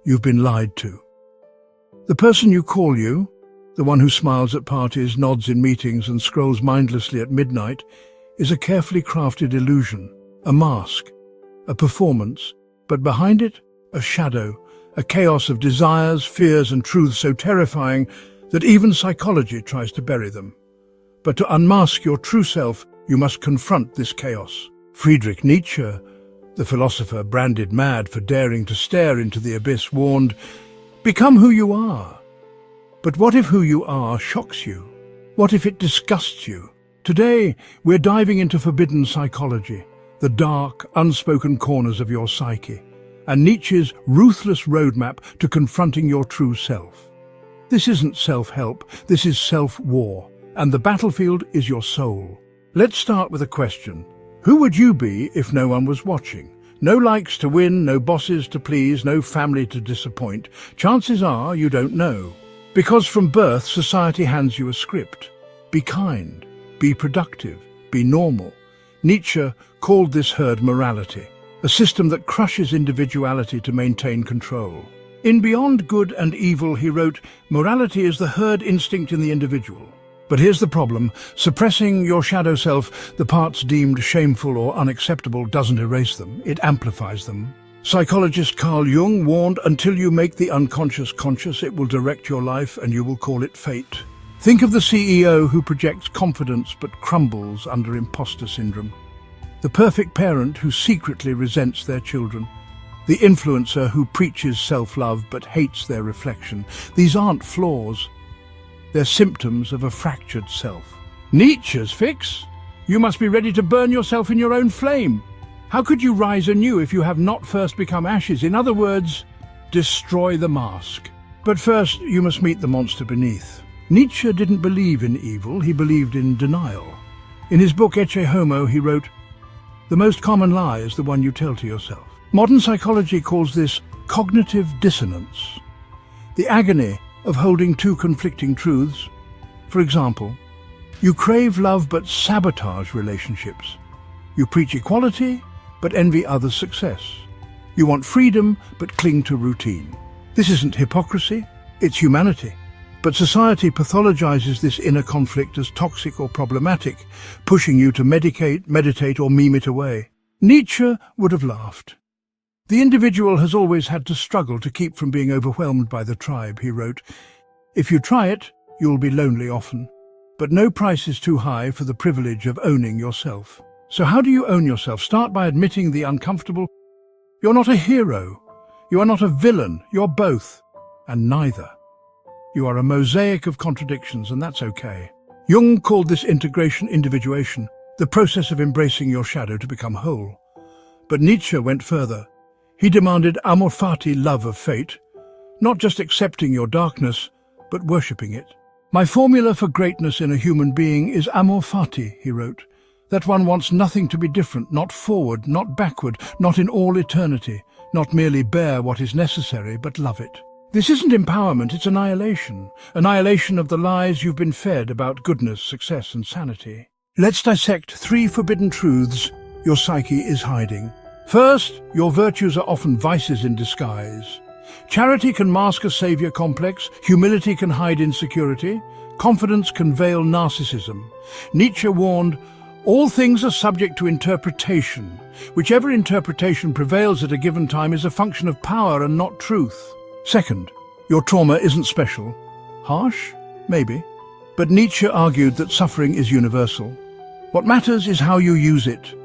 you've been lied to. The person you call you, the one who smiles at parties, nods in meetings and scrolls mindlessly at midnight, is a carefully crafted illusion, a mask, a performance, but behind it, a shadow, a chaos of desires, fears and truths so terrifying that even psychology tries to bury them. But to unmask your true self, you must confront this chaos. Friedrich Nietzsche, the philosopher branded mad for daring to stare into the abyss, warned, "Become who you are." But what if who you are shocks you? What if it disgusts you? Today, we're diving into forbidden psychology, the dark, unspoken corners of your psyche, and Nietzsche's ruthless roadmap to confronting your true self. This isn't self-help, this is self-war, and the battlefield is your soul. Let's start with a question. Who would you be if no one was watching? No likes to win, no bosses to please, no family to disappoint. Chances are you don't know. Because from birth, society hands you a script. Be kind, be productive, be normal. Nietzsche called this herd morality, a system that crushes individuality to maintain control. In Beyond Good and Evil, he wrote, "Morality is the herd instinct in the individual." But here's the problem. Suppressing your shadow self, the parts deemed shameful or unacceptable, doesn't erase them. It amplifies them. Psychologist Carl Jung warned, until you make the unconscious conscious, it will direct your life and you will call it fate. Think of the CEO who projects confidence but crumbles under imposter syndrome. The perfect parent who secretly resents their children. The influencer who preaches self-love but hates their reflection. These aren't flaws. They're symptoms of a fractured self. Nietzsche's fix? You must be ready to burn yourself in your own flame. How could you rise anew if you have not first become ashes? In other words, destroy the mask. But first, you must meet the monster beneath. Nietzsche didn't believe in evil, he believed in denial. In his book Ecce Homo, he wrote, "The most common lie is the one you tell to yourself." Modern psychology calls this cognitive dissonance, the agony of holding two conflicting truths. For example, you crave love but sabotage relationships. You preach equality but envy others' success. You want freedom but cling to routine. This isn't hypocrisy, it's humanity. But society pathologizes this inner conflict as toxic or problematic, pushing you to medicate, meditate or meme it away. Nietzsche would have laughed. "The individual has always had to struggle to keep from being overwhelmed by the tribe," he wrote. "If you try it, you'll be lonely often. But no price is too high for the privilege of owning yourself." So how do you own yourself? Start by admitting the uncomfortable. You're not a hero. You are not a villain. You're both, and neither. You are a mosaic of contradictions, and that's okay. Jung called this integration individuation, the process of embracing your shadow to become whole. But Nietzsche went further. He demanded amor fati, love of fate, not just accepting your darkness, but worshipping it. "My formula for greatness in a human being is amor fati," he wrote. "That one wants nothing to be different, not forward, not backward, not in all eternity, not merely bear what is necessary, but love it." This isn't empowerment, it's annihilation. Annihilation of the lies you've been fed about goodness, success and sanity. Let's dissect 3 forbidden truths your psyche is hiding. First, your virtues are often vices in disguise. Charity can mask a savior complex, humility can hide insecurity, confidence can veil narcissism. Nietzsche warned, "All things are subject to interpretation. Whichever interpretation prevails at a given time is a function of power and not truth." Second, your trauma isn't special. Harsh? Maybe. But Nietzsche argued that suffering is universal. What matters is how you use it.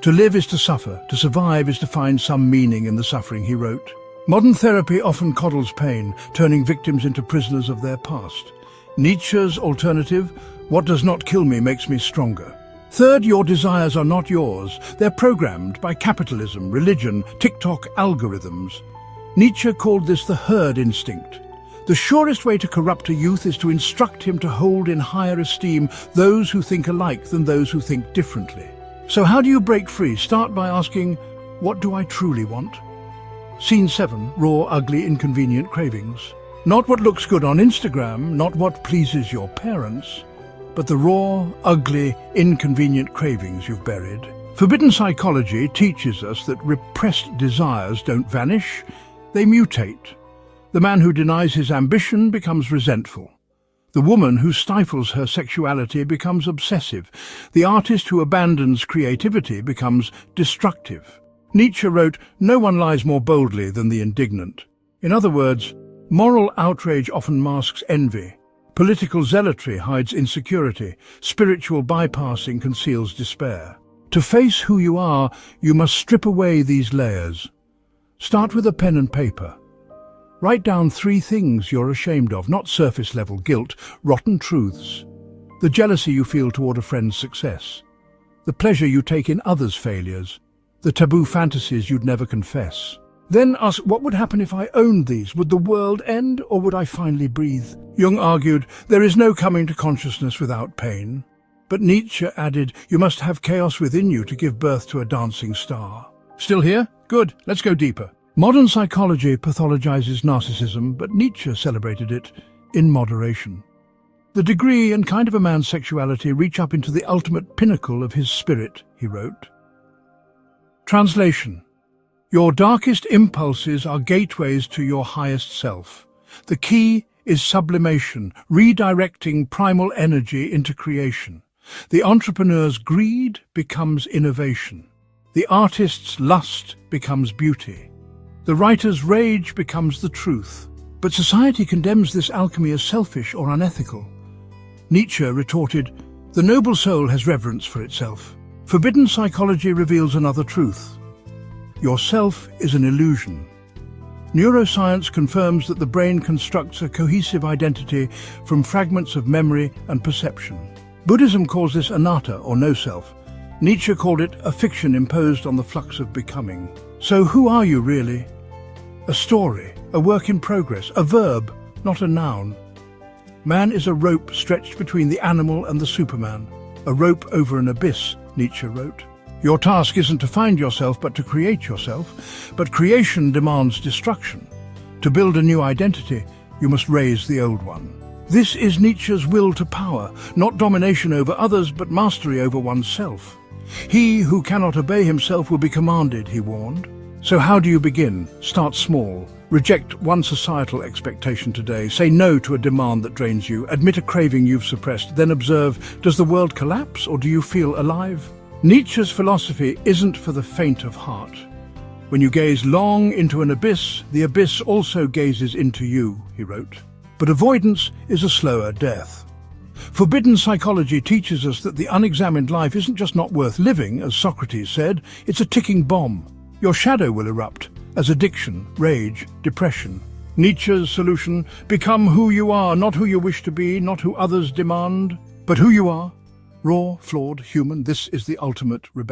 To live is to suffer, to survive is to find some meaning in the suffering, he wrote. Modern therapy often coddles pain, turning victims into prisoners of their past. Nietzsche's alternative, "What does not kill me makes me stronger." Third, your desires are not yours. They're programmed by capitalism, religion, TikTok algorithms. Nietzsche called this the herd instinct. The surest way to corrupt a youth is to instruct him to hold in higher esteem those who think alike than those who think differently. So how do you break free? Start by asking, what do I truly want? Scene 7, raw, ugly, inconvenient cravings. Not what looks good on Instagram, not what pleases your parents, but the raw, ugly, inconvenient cravings you've buried. Forbidden psychology teaches us that repressed desires don't vanish, they mutate. The man who denies his ambition becomes resentful. The woman who stifles her sexuality becomes obsessive. The artist who abandons creativity becomes destructive. Nietzsche wrote, "No one lies more boldly than the indignant." In other words, moral outrage often masks envy. Political zealotry hides insecurity. Spiritual bypassing conceals despair. To face who you are, you must strip away these layers. Start with a pen and paper. Write down 3 things you're ashamed of, not surface-level guilt, rotten truths. The jealousy you feel toward a friend's success. The pleasure you take in others' failures. The taboo fantasies you'd never confess. Then ask, what would happen if I owned these? Would the world end, or would I finally breathe? Jung argued, there is no coming to consciousness without pain. But Nietzsche added, you must have chaos within you to give birth to a dancing star. Still here? Good, let's go deeper. Modern psychology pathologizes narcissism, but Nietzsche celebrated it in moderation. The degree and kind of a man's sexuality reach up into the ultimate pinnacle of his spirit, he wrote. Translation. Your darkest impulses are gateways to your highest self. The key is sublimation, redirecting primal energy into creation. The entrepreneur's greed becomes innovation. The artist's lust becomes beauty. The writer's rage becomes the truth. But society condemns this alchemy as selfish or unethical. Nietzsche retorted, the noble soul has reverence for itself. Forbidden psychology reveals another truth. Yourself is an illusion. Neuroscience confirms that the brain constructs a cohesive identity from fragments of memory and perception. Buddhism calls this anatta, or no-self. Nietzsche called it a fiction imposed on the flux of becoming. So who are you really? A story, a work in progress, a verb, not a noun. Man is a rope stretched between the animal and the Superman. A rope over an abyss, Nietzsche wrote. Your task isn't to find yourself, but to create yourself. But creation demands destruction. To build a new identity, you must raise the old one. This is Nietzsche's will to power, not domination over others, but mastery over oneself. He who cannot obey himself will be commanded, he warned. So how do you begin? Start small. Reject one societal expectation today. Say no to a demand that drains you. Admit a craving you've suppressed. Then observe, does the world collapse or do you feel alive? Nietzsche's philosophy isn't for the faint of heart. When you gaze long into an abyss, the abyss also gazes into you, he wrote. But avoidance is a slower death. Forbidden psychology teaches us that the unexamined life isn't just not worth living, as Socrates said, it's a ticking bomb. Your shadow will erupt as addiction, rage, depression. Nietzsche's solution, become who you are, not who you wish to be, not who others demand, but who you are. Raw, flawed, human, this is the ultimate rebellion.